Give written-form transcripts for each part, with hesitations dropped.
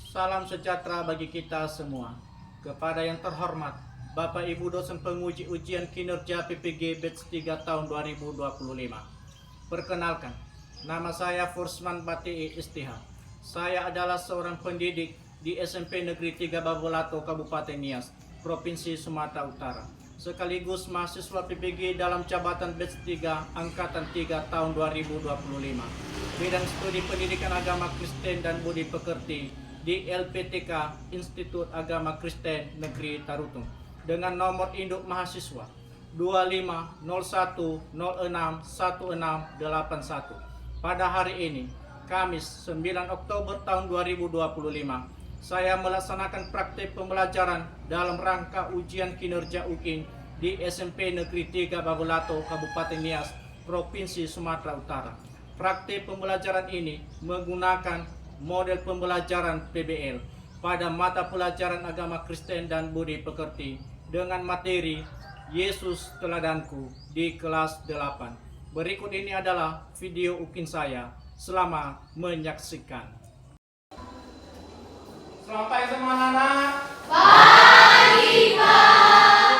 Salam sejahtera bagi kita semua. Kepada yang terhormat Bapak Ibu dosen penguji ujian kinerja PPG Batch 3 tahun 2025. Perkenalkan, nama saya Forsman Bati Istihar. Saya adalah seorang pendidik di SMP Negeri 3 Babolato, Kabupaten Nias, Provinsi Sumatera Utara. Sekaligus mahasiswa PPG dalam jabatan Batch 3 Angkatan 3 tahun 2025. Bidang studi pendidikan agama Kristen dan budi pekerti di LPTK Institut Agama Kristen Negeri Tarutung dengan nomor induk mahasiswa 2501061681. Pada hari ini, Kamis 9 Oktober tahun 2025, saya melaksanakan praktik pembelajaran dalam rangka ujian kinerja UKIN di SMP Negeri 3 Babolato, Kabupaten Nias, Provinsi Sumatera Utara. Praktik pembelajaran ini menggunakan model pembelajaran PBL pada mata pelajaran agama Kristen dan budi pekerti dengan materi Yesus Teladanku di kelas 8. Berikut ini adalah video UKIN saya. Selamat menyaksikan. Selamat pagi semua anak-anak. Pagi, Pak.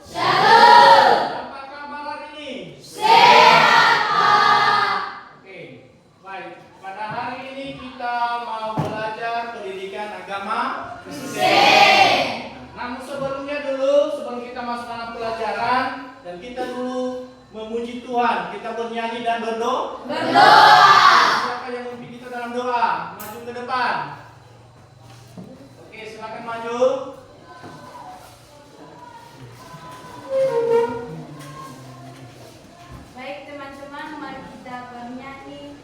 Shalom. Apa kabar hari ini? Sehat, Pak. Oke, baik. Pada hari ini kita mau belajar pendidikan agama Kristen. Namun sebelumnya sebelum kita masuk dalam pelajaran dan kita dulu memuji Tuhan, kita bernyanyi dan berdoa. Siapa yang memimpin kita dalam doa? Maju ke depan. Oke, silakan maju. Baik teman-teman, mari kita bernyanyi.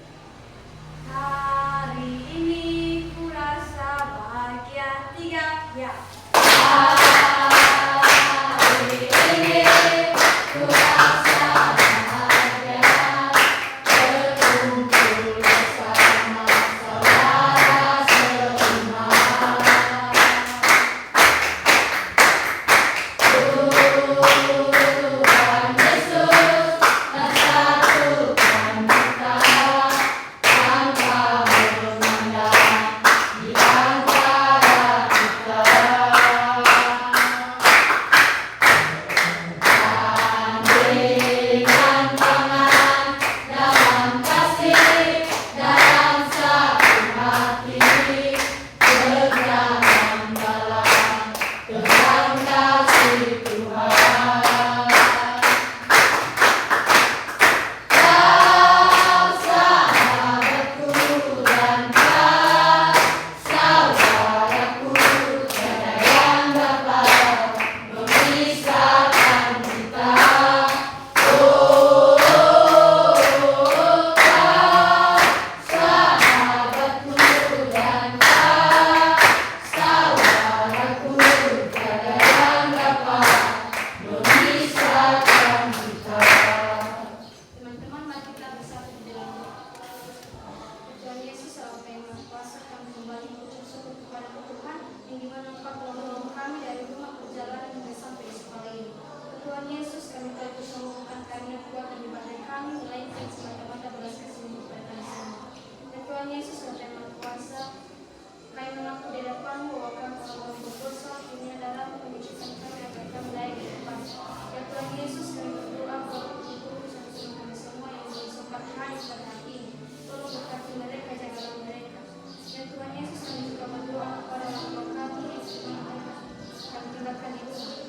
Hari ini ku rasa bahagia. 3, ya. Hari ini ku rasa bahagia, berkumpul bersama saudara seiman. Tuhan Yesus mensatukan kita tanpa memandang di antara kita. Gandengan tangan dalam kasih, dalam satu hati, berjalan dalam kasih Tuhan. Kau sahabatku dan kau saudaraku, tiada yang dapat memisahkan kita. Oh, kau sahabatku dan kau saudaraku, tiada yang dapat memisahkan kita. Teman-teman, mari kita bersatu di dalam doa. Tuhan Yesus, Allah yang Maha Kuasa, kami kembali mengucap syukur kepada Tuhan yang dimana Engkau telah menolong kami dari rumah perjalanan hingga sampai sekolah ini. Tuhan Yesus, kami telah bersombongkan karena Tuhan dan ibadah kami, melainkan semata-mata belas kasihan-Mu kepada kami semua. Dan Tuhan Yesus, Allah yang Maha Kuasa, kami mengaku di hadapan-Mu bahwa kami orang-orang berdosa, dunia darah mengucapkan kami agar kami layak di depan-Mu. Ya Tuhan Yesus, kami berdoa bahwa Tuhan bersama kami semua yang belum sempat hadir pada hari ini. Tolong berkati mereka, jagalah mereka. Ya Tuhan Yesus, kami juga berdoa kepada orang-orang kami yang sedang kami tinggalkan di rumah.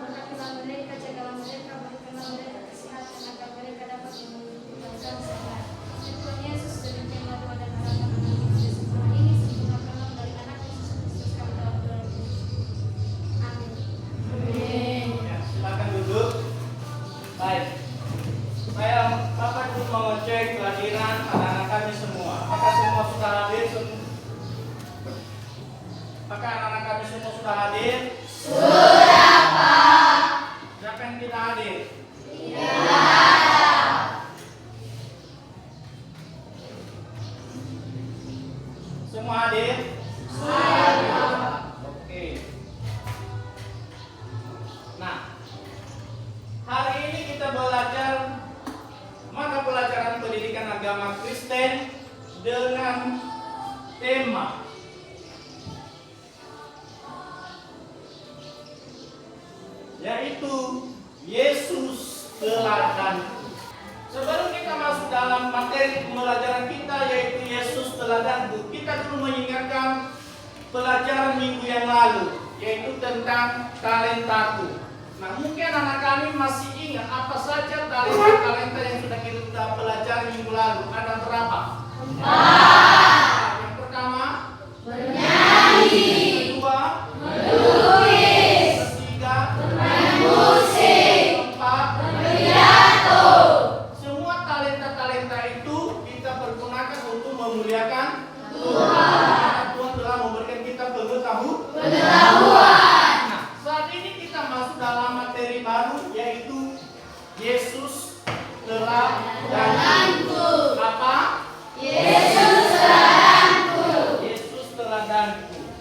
Berkatilah mereka, jagalah mereka, berikanlah mereka kesehatan agar mereka dapat memenuhi tugas sehari. Ya Tuhan Yesus, demikianlah doa dan harapan kami pada semua ini sempurnakanlah dari anak Yesus Kristus kami dalam doa. Amin. Ya, silakan duduk. Baik. Bapak dulu mau ngecek kehadiran anak-anak kami semua. Apakah semua sudah hadir? Apakah anak-anak kami semua sudah hadir? Sudah, Pak. Siapa yang tidak hadir? Semua hadir? Oke. Nah, hari ini kita belajar mata pelajaran pendidikan agama Kristen dengan tema yaitu Yesus teladanku. Sebelum kita masuk dalam materi pembelajaran kita yaitu Yesus teladanku, kita dulu mengingatkan pelajaran minggu yang lalu yaitu tentang talentaku. Nah, mungkin anak kami masih ingat apa saja talenta-talenta yang sudah kita pelajari minggu lalu. Ada berapa? 4. Yang pertama, bernyanyi. Kedua, menulis. Ketiga, bermain musik. Keempat, berpidato. Semua talenta-talenta itu kita pergunakan untuk memuliakan Tuhan. Tuhan telah memberikan kita pengetahuan. Yaitu Yesus teladanku. Apa? Yesus teladanku. Yesus teladanku.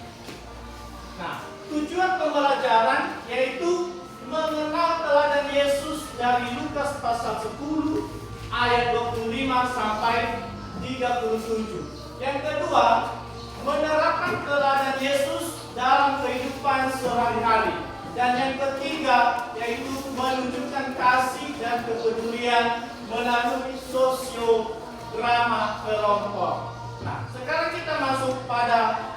Nah, tujuan pembelajaran yaitu mengenal teladan Yesus dari Lukas pasal 10 ayat 25 sampai 37. Yang kedua, menerapkan teladan Yesus dalam kehidupan sehari-hari. Dan yang ketiga yaitu menunjukkan kasih dan kepedulian melalui sosiodrama kelompok. Nah, sekarang kita masuk pada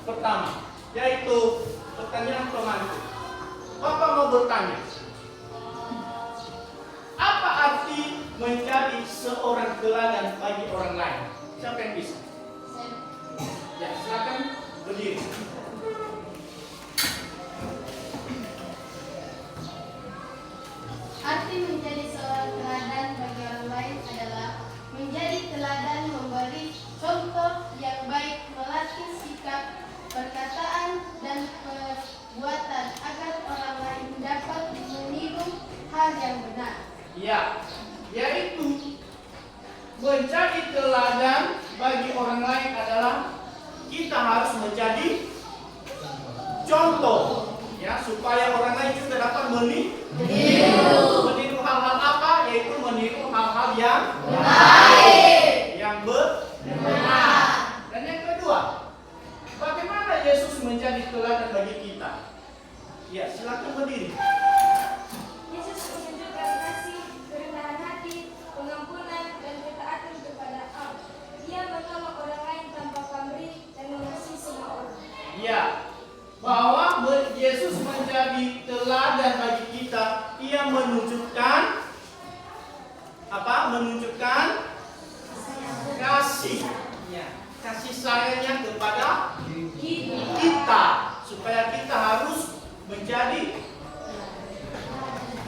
pertama, yaitu pertanyaan pemantik. Bapak mau bertanya, apa arti menjadi seorang teladan bagi orang lain? Siapa yang bisa? Ya, silakan berdiri. Arti menjadi seorang teladan bagi orang lain adalah menjadi teladan, memberi contoh yang baik, melatih sikap, perkataan, dan perbuatan agar orang lain dapat meniru hal yang benar. Ya, yaitu menjadi teladan bagi orang lain adalah kita harus menjadi contoh, ya, supaya orang lain juga dapat meniru hal-hal apa? Yaitu meniru hal-hal yang baik, yang benar. Dan yang kedua, bagaimana Yesus menjadi teladan bagi kita? Ya, silakan berdiri. Yesus menunjukkan kasih, kerendahan hati, pengampunan, dan ketaatan kepada Allah. Dia menolong orang lain tanpa pamrih dan mengasihi semua orang. Ya, bahwa Yesus menjadi teladan bagi kita. Ia menunjukkan apa? Menunjukkan kasih, ya, kasih sayangnya kepada kita, supaya kita harus menjadi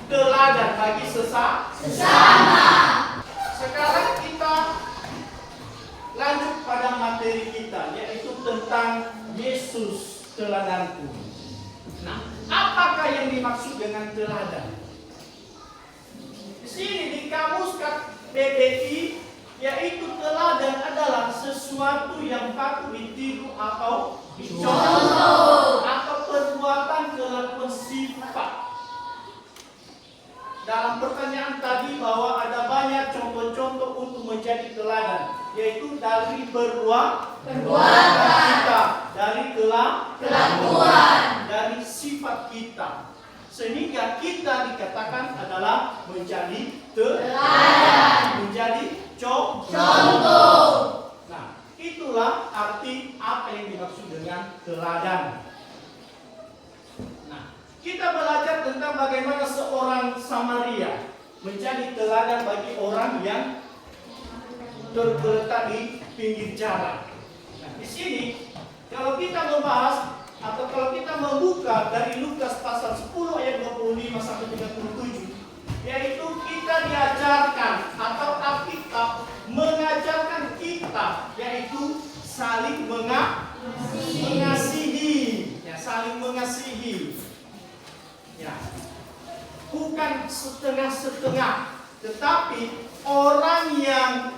teladan bagi sesama. Sekarang kita lanjut pada materi kita, yaitu tentang Yesus teladanku. Nah, apakah yang dimaksud dengan teladan? Di sini di kamus KBBI, yaitu teladan adalah sesuatu yang patut ditiru atau dicontoh, atau perbuatan kelakuan sifat. Dalam pertanyaan tadi bahwa ada banyak contoh-contoh untuk menjadi teladan, yaitu dari perbuatan kita, dari kelakuan, dari sifat kita, sehingga kita dikatakan adalah menjadi teladan, menjadi contoh. Nah, itulah arti apa yang dimaksud dengan teladan. Nah, kita belajar tentang bagaimana seorang Samaria menjadi teladan bagi orang yang tergeletak di pinggir jalan. Nah, di sini kalau kita membahas atau kalau kita membuka dari Lukas pasal 10 ayat 25 sampai 37, yaitu kita diajarkan atau Alkitab mengajarkan kita yaitu saling mengasihi, ya, saling mengasihi. Ya. Bukan setengah-setengah, tetapi orang yang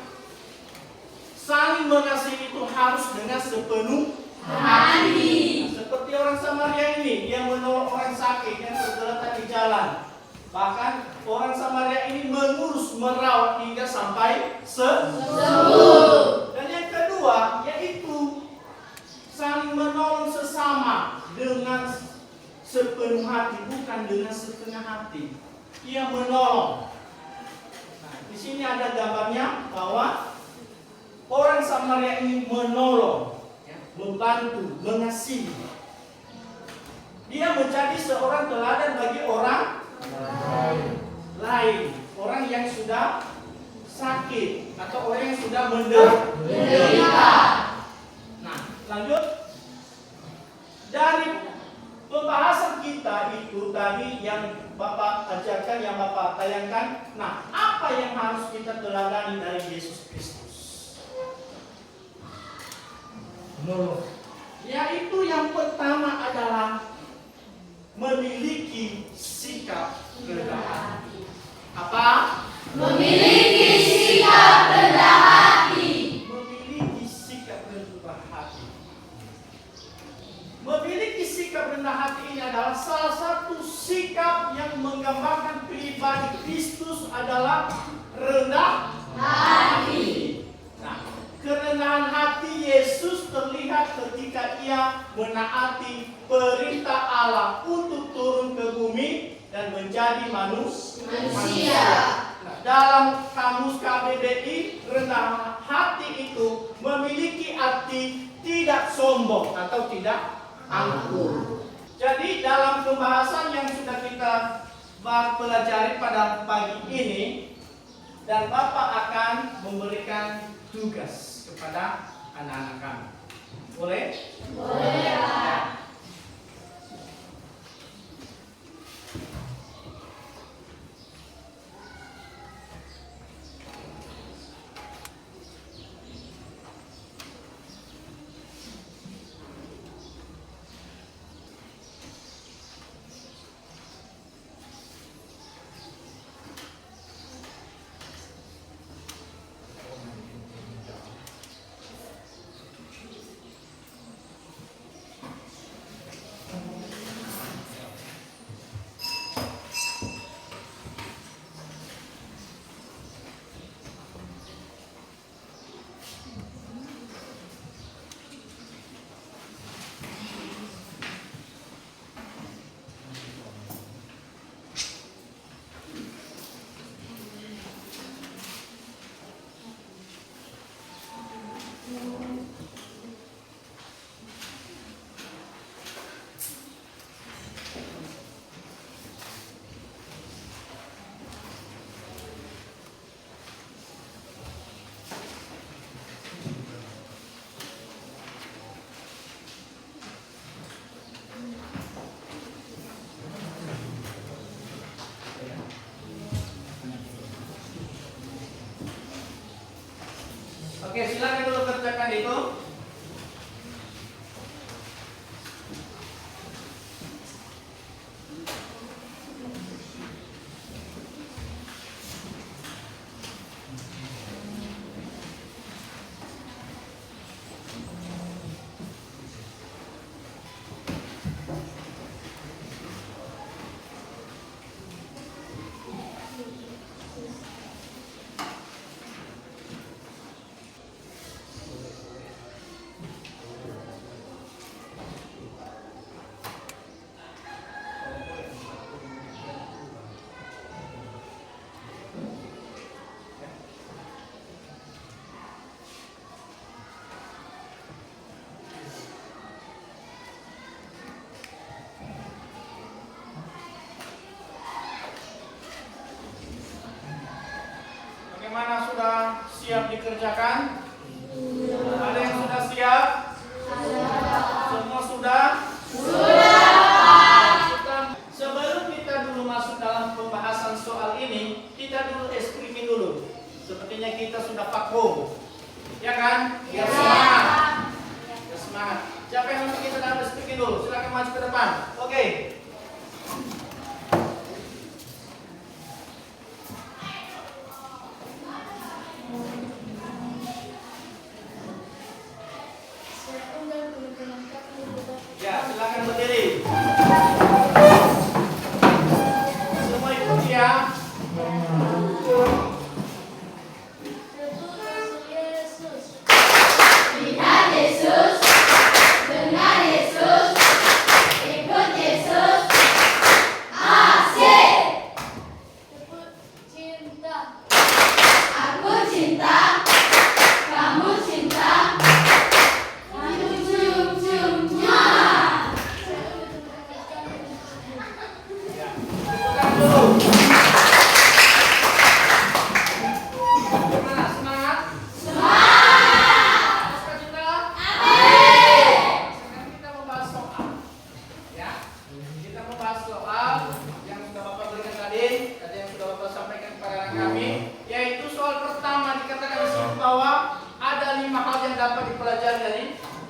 saling mengasihi itu harus dengan sepenuh hati. Seperti orang Samaria ini yang menolong orang sakit yang tergeletak di jalan. Bahkan orang Samaria ini mengurus, merawat hingga sampai sembuh. Dan yang kedua yaitu saling menolong sesama dengan sepenuh sepenuh hati, bukan dengan setengah hati. Ia menolong. Nah, di sini ada gambarnya bahwa orang Samaria ini menolong, ya, membantu, mengasihi. Dia menjadi seorang teladan bagi orang lain, orang yang sudah sakit atau orang yang sudah menderita. Nah, lanjut. Dari pembahasan kita itu tadi yang Bapak ajarkan, yang Bapak tayangkan. Nah, apa yang harus kita teladani dari Yesus Kristus? Yaitu yang pertama adalah memiliki sikap rendah hati. Apa? Memiliki sikap rendah hati. Memiliki sikap rendah hati. Memiliki sikap rendah hati ini adalah salah satu sikap yang menggambarkan pribadi Kristus adalah rendah Hati. Nah, kerendahan hati Yesus terlihat ketika ia menaati perintah Allah untuk turun ke bumi dan menjadi manusia. Nah, dalam kamus KBBI, rendah hati itu memiliki arti tidak sombong atau tidak angkuh. Jadi dalam pembahasan yang sudah kita pelajari pada pagi ini, dan Bapak akan memberikan tugas kepada anak-anak kami. Boleh? Boleh, Pak. Oke, silakan dulu kerjakan itu. Bagaimana, sudah siap dikerjakan? Ada yang sudah siap? Semua sudah? Sebelum kita dulu masuk dalam pembahasan soal ini, kita dulu screening dulu. Sepertinya kita sudah vakum, ya kan? Biar semangat. Biar semangat. Siapa yang mau kita dalam screening dulu? Silakan maju ke depan. Oke. Ya, silakan berdiri. Semua ikuti ya. Lihat Yesus, dengar Yesus, ikut Yesus,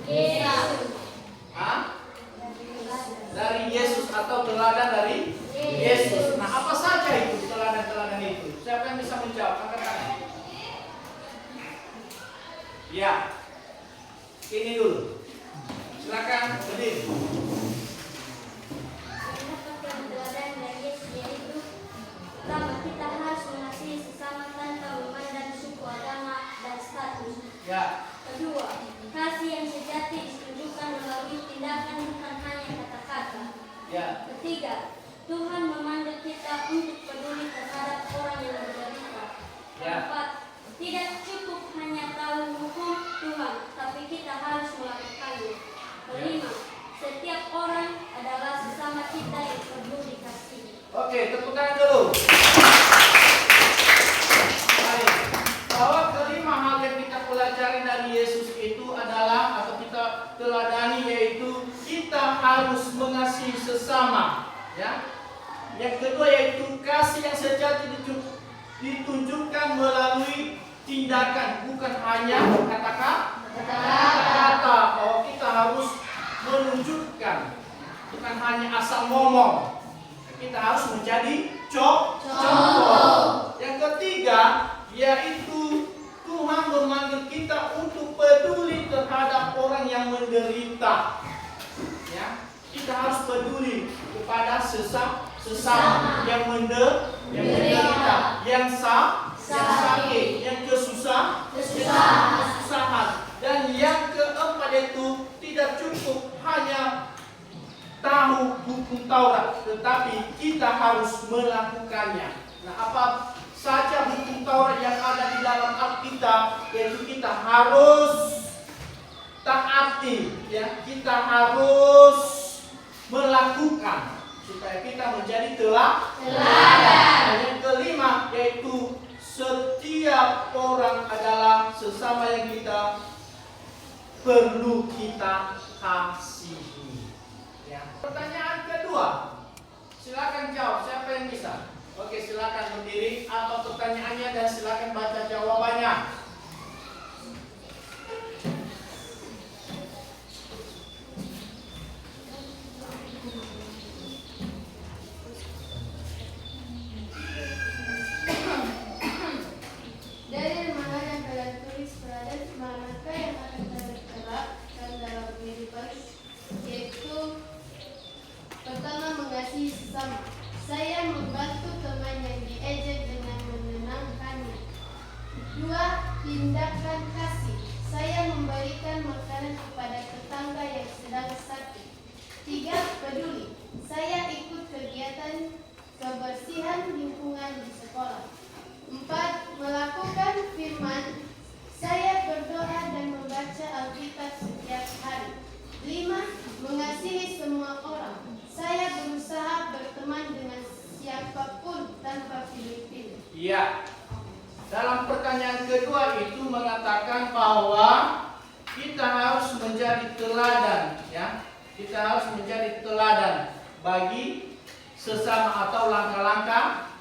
Yesus. Hah? Dari Yesus atau teladan dari Yesus. Nah, apa saja itu teladan-teladan itu? Siapa yang bisa menjawab? Angkat tangan. Ya. Ini dulu. Silakan berdiri. Mendapatkan teladan dari Yesus yaitu pertama kita harus mengasihi sesama tanpa memandang suku, agama, dan status. Ya. Kedua, kasih yang sejati ditunjukkan melalui tindakan bukan hanya kata-kata. Ya. Ketiga, Tuhan memanggil kita untuk peduli terhadap orang yang menderita. Ya. Keempat, tidak cukup hanya tahu hukum Tuhan, tapi kita harus melakukannya. Kelima, setiap orang adalah sesama kita yang perlu dikasihi. Oke, tepuk tangan dulu. Baik. Bahwa kelima hal yang kita pelajari dari Yesus itu adalah atau kita teladani yaitu kita harus mengasihi sesama, ya. Yang kedua yaitu kasih yang sejati ditunjukkan melalui tindakan, bukan hanya kata-kata. Bahwa kita harus menunjukkan, bukan hanya asal ngomong. Kita harus menjadi contoh. Yang ketiga yaitu Tuhan memanggil kita untuk peduli terhadap orang yang menderita. Ya, kita harus peduli kepada sesama yang menderita, yang sakit, yang kesusahan. Dan yang keempat itu tidak cukup hanya tahu hukum Taurat, tetapi kita harus melakukannya. Nah, apa saja hukum Taurat yang ada di dalam Alkitab, yaitu kita harus taati, ya, kita harus melakukan supaya kita menjadi teladan. Dan yang kelima yaitu setiap orang adalah sesama yang kita perlu kita kasihi. Ya. Pertanyaan kedua, silakan jawab. Siapa yang bisa? Oke, silakan berdiri atau pertanyaannya dan silakan baca jawabannya. Dari mana yang kalian tulis teladan manakah yang akan terterapkan dalam kehidupan, yaitu pertama mengasihi sesama. Saya membantu teman yang diejek dengan menenangkannya. Dua, tindakan kasih. Saya memberikan makanan kepada tetangga yang sedang sakit. Tiga, peduli. Saya ikut kegiatan kebersihan lingkungan di sekolah. Empat, melakukan firman. Saya berdoa dan membaca Alkitab setiap hari. Lima, mengasihi semua orang. Saya berusaha berteman dengan siapapun tanpa pilih-pilih. Iya. Dalam pertanyaan kedua itu mengatakan bahwa kita harus menjadi teladan, ya. Kita harus menjadi teladan bagi sesama atau langkah-langkah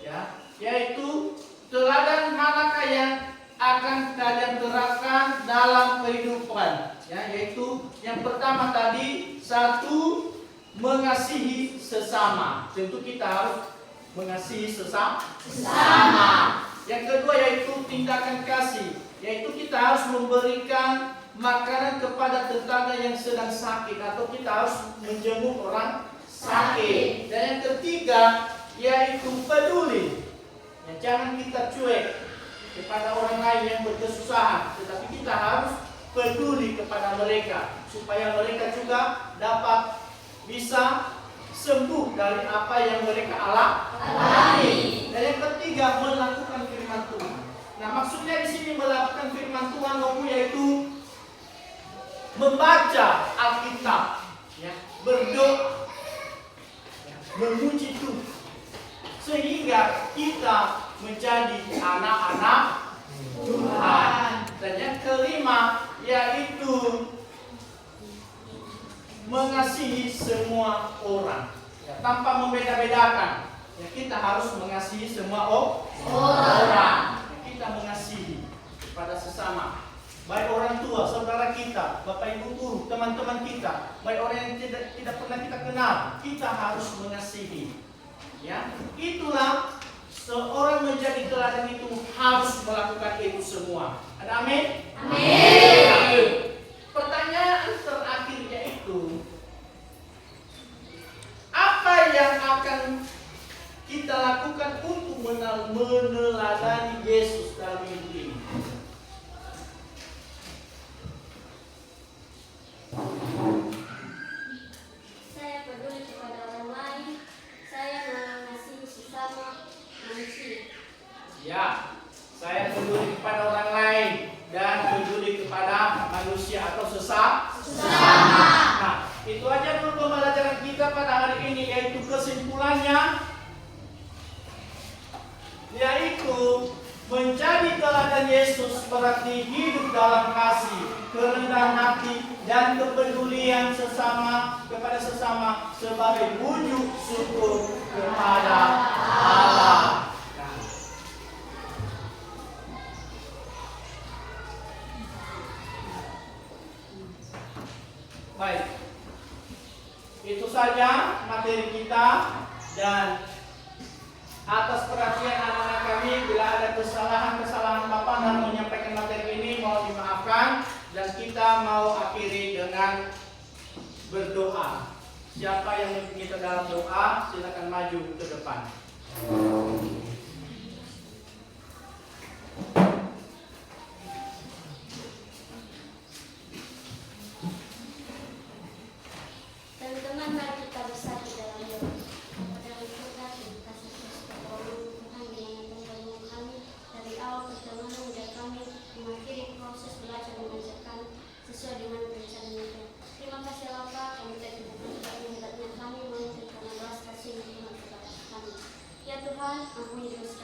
ya, yaitu teladan manakah yang akan kalian terapkan dalam kehidupan, ya, yaitu yang pertama tadi, satu, mengasihi sesama. Tentu kita harus mengasihi sesama. Yang kedua yaitu tindakan kasih, yaitu kita harus memberikan makanan kepada tetangga yang sedang sakit atau kita harus menjenguk orang sakit. Dan yang ketiga yaitu peduli. Ya, jangan kita cuek kepada orang lain yang berkesusahan, tetapi kita harus peduli kepada mereka supaya mereka juga dapat bisa sembuh dari apa yang mereka alami. Dan yang ketiga melakukan firman Tuhan. Nah, maksudnya di sini melakukan firman Tuhan yaitu membaca Alkitab, ya, berdoa, ya, memuji Tuhan, sehingga kita menjadi anak-anak Tuhan. Dan yang kelima yaitu mengasihi semua orang, ya, tanpa membeda-bedakan. Ya, kita harus mengasihi semua orang. Ya, kita mengasihi harus melakukan itu semua. Ada amin? Amin. Pertanyaan terakhir yaitu, apa yang akan kita lakukan untuk meneladani Yesus dalam hidup ini? Saya peduli kepada orang lain. Saya mengasihi sesama manusia. Ya, saya peduli kepada orang lain dan peduli kepada manusia atau sesama. Nah, itu aja dulu pembelajaran kita pada hari ini, yaitu kesimpulannya, yaitu menjadi teladan Yesus berarti hidup dalam kasih, kerendahan hati, dan kepedulian kepada sesama sebagai wujud syukur kepada Allah. Nah, baik, itu saja materi kita, dan atas perhatian anak-anak kami, bila ada kesalahan-kesalahan Bapak dalam menyampaikan materi ini, mohon dimaafkan, dan kita mau akhiri dengan berdoa. Siapa yang memimpin kita dalam doa, silakan maju ke depan. Teman-teman, mari kita bersatu dalam doa. Dalam surga, terima kasih atas pertolongan Tuhan di mana Tuhan kami dari awal pertemuan hingga kami mengakhiri proses belajar mengajar kami sesuai dengan rencana Tuhan. Terima kasih Bapa, kami tidak hebatnya kami melainkan karena belas kasih Tuhan kepada kami. Ya Tuhan, ampuni dosa